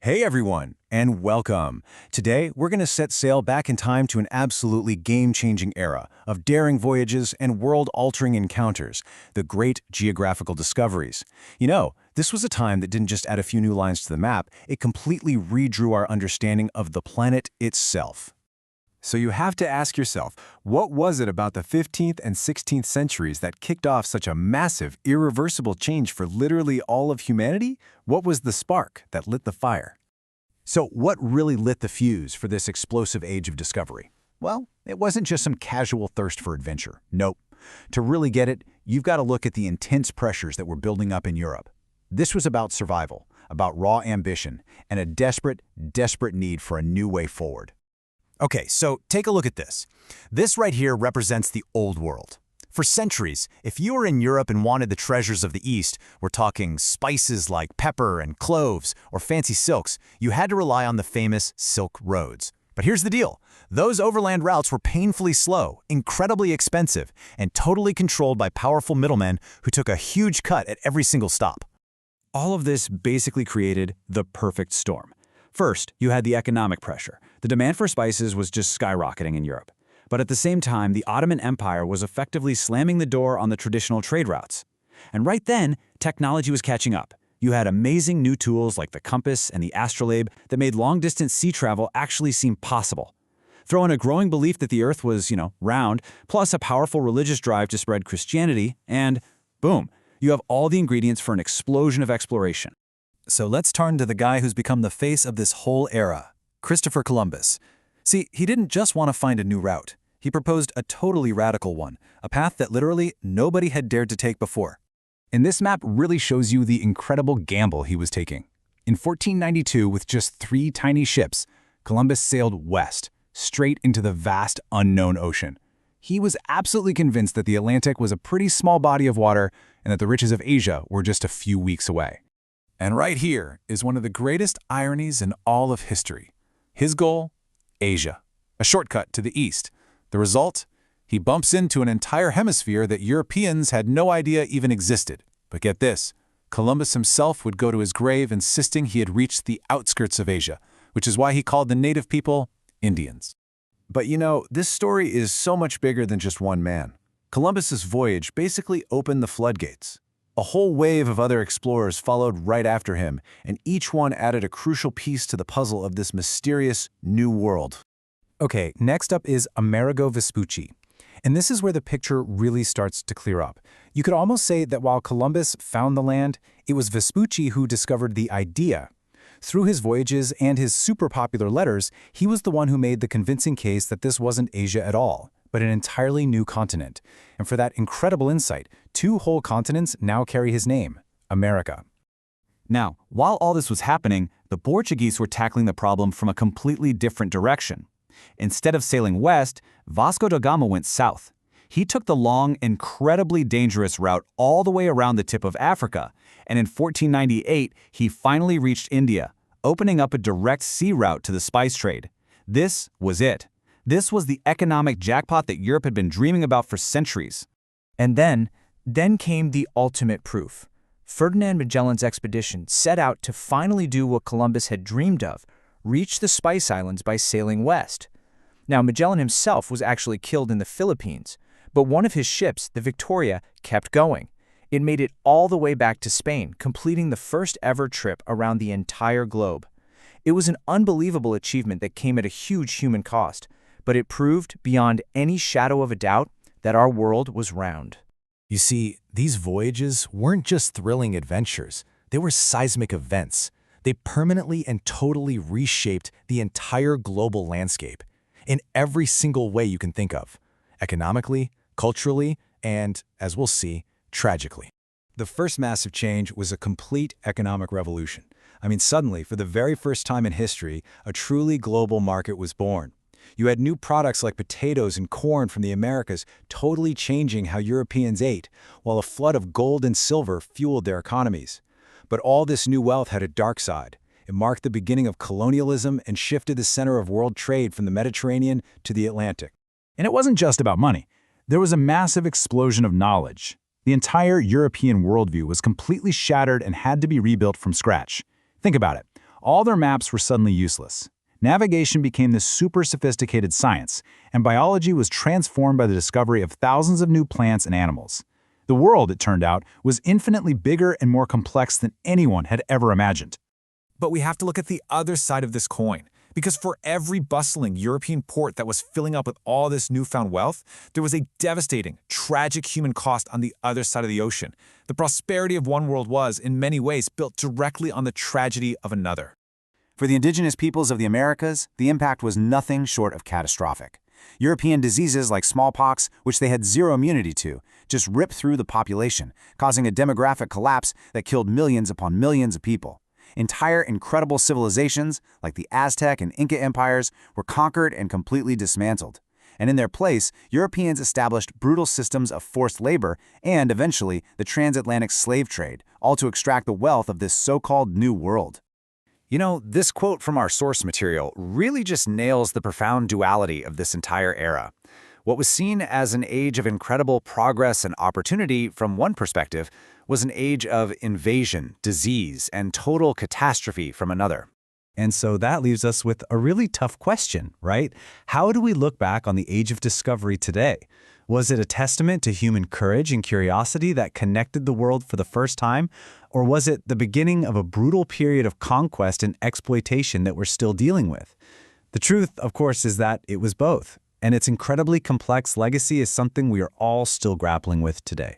Hey everyone, and welcome. Today, we're going to set sail back in time to an absolutely game-changing era of daring voyages and world-altering encounters, the great geographical discoveries. You know, this was a time that didn't just add a few new lines to the map, it completely redrew our understanding of the planet itself. So you have to ask yourself, what was it about the 15th and 16th centuries that kicked off such a massive, irreversible change for literally all of humanity? What was the spark that lit the fire? So what really lit the fuse for this explosive age of discovery? Well, it wasn't just some casual thirst for adventure. Nope. To really get it, you've got to look at the intense pressures that were building up in Europe. This was about survival, about raw ambition, and a desperate, desperate need for a new way forward. Okay, so take a look at this. This right here represents the Old World. For centuries, if you were in Europe and wanted the treasures of the East, we're talking spices like pepper and cloves or fancy silks, you had to rely on the famous Silk Roads. But here's the deal. Those overland routes were painfully slow, incredibly expensive, and totally controlled by powerful middlemen who took a huge cut at every single stop. All of this basically created the perfect storm. First, you had the economic pressure. The demand for spices was just skyrocketing in Europe. But at the same time, the Ottoman Empire was effectively slamming the door on the traditional trade routes. And right then, technology was catching up. You had amazing new tools like the compass and the astrolabe that made long-distance sea travel actually seem possible. Throw in a growing belief that the Earth was, round, plus a powerful religious drive to spread Christianity, and boom, you have all the ingredients for an explosion of exploration. So let's turn to the guy who's become the face of this whole era, Christopher Columbus. See, he didn't just want to find a new route. He proposed a totally radical one, a path that literally nobody had dared to take before. And this map really shows you the incredible gamble he was taking. In 1492, with just 3 tiny ships, Columbus sailed west, straight into the vast unknown ocean. He was absolutely convinced that the Atlantic was a pretty small body of water and that the riches of Asia were just a few weeks away. And right here is one of the greatest ironies in all of history. His goal? Asia, a shortcut to the east. The result? He bumps into an entire hemisphere that Europeans had no idea even existed. But get this, Columbus himself would go to his grave insisting he had reached the outskirts of Asia, which is why he called the native people Indians. But this story is so much bigger than just one man. Columbus's voyage basically opened the floodgates. A whole wave of other explorers followed right after him, and each one added a crucial piece to the puzzle of this mysterious new world. Okay, next up is Amerigo Vespucci. And this is where the picture really starts to clear up. You could almost say that while Columbus found the land, it was Vespucci who discovered the idea. Through his voyages and his super popular letters, he was the one who made the convincing case that this wasn't Asia at all, but an entirely new continent. And for that incredible insight, 2 whole continents now carry his name, America. Now, while all this was happening, the Portuguese were tackling the problem from a completely different direction. Instead of sailing west, Vasko da Gama went south. He took the long, incredibly dangerous route all the way around the tip of Africa, and in 1498, he finally reached India, opening up a direct sea route to the spice trade. This was it. This was the economic jackpot that Europe had been dreaming about for centuries. And then came the ultimate proof. Ferdinand Magellan's expedition set out to finally do what Columbus had dreamed of, reach the Spice Islands by sailing west. Now, Magellan himself was actually killed in the Philippines, but one of his ships, the Victoria, kept going. It made it all the way back to Spain, completing the first ever trip around the entire globe. It was an unbelievable achievement that came at a huge human cost, but it proved beyond any shadow of a doubt that our world was round. You see, these voyages weren't just thrilling adventures. They were seismic events. They permanently and totally reshaped the entire global landscape in every single way you can think of, economically, culturally, and, as we'll see, tragically. The first massive change was a complete economic revolution. Suddenly, for the very first time in history, a truly global market was born. You had new products like potatoes and corn from the Americas totally changing how Europeans ate, while a flood of gold and silver fueled their economies. But all this new wealth had a dark side. It marked the beginning of colonialism and shifted the center of world trade from the Mediterranean to the Atlantic. And it wasn't just about money. There was a massive explosion of knowledge. The entire European worldview was completely shattered and had to be rebuilt from scratch. Think about it. all their maps were suddenly useless. Navigation became this super sophisticated science, and biology was transformed by the discovery of thousands of new plants and animals. The world, it turned out, was infinitely bigger and more complex than anyone had ever imagined. But we have to look at the other side of this coin. Because for every bustling European port that was filling up with all this newfound wealth, there was a devastating, tragic human cost on the other side of the ocean. The prosperity of one world was, in many ways, built directly on the tragedy of another. For the indigenous peoples of the Americas, the impact was nothing short of catastrophic. European diseases like smallpox, which they had zero immunity to, just ripped through the population, causing a demographic collapse that killed millions upon millions of people. Entire incredible civilizations, like the Aztec and Inca empires, were conquered and completely dismantled. And in their place, Europeans established brutal systems of forced labor and, eventually, the transatlantic slave trade, all to extract the wealth of this so-called New World. You know, this quote from our source material really just nails the profound duality of this entire era. What was seen as an age of incredible progress and opportunity from one perspective was an age of invasion, disease, and total catastrophe from another. And so that leaves us with a really tough question, right? How do we look back on the Age of Discovery today? Was it a testament to human courage and curiosity that connected the world for the first time? Or was it the beginning of a brutal period of conquest and exploitation that we're still dealing with? The truth, of course, is that it was both. And its incredibly complex legacy is something we are all still grappling with today.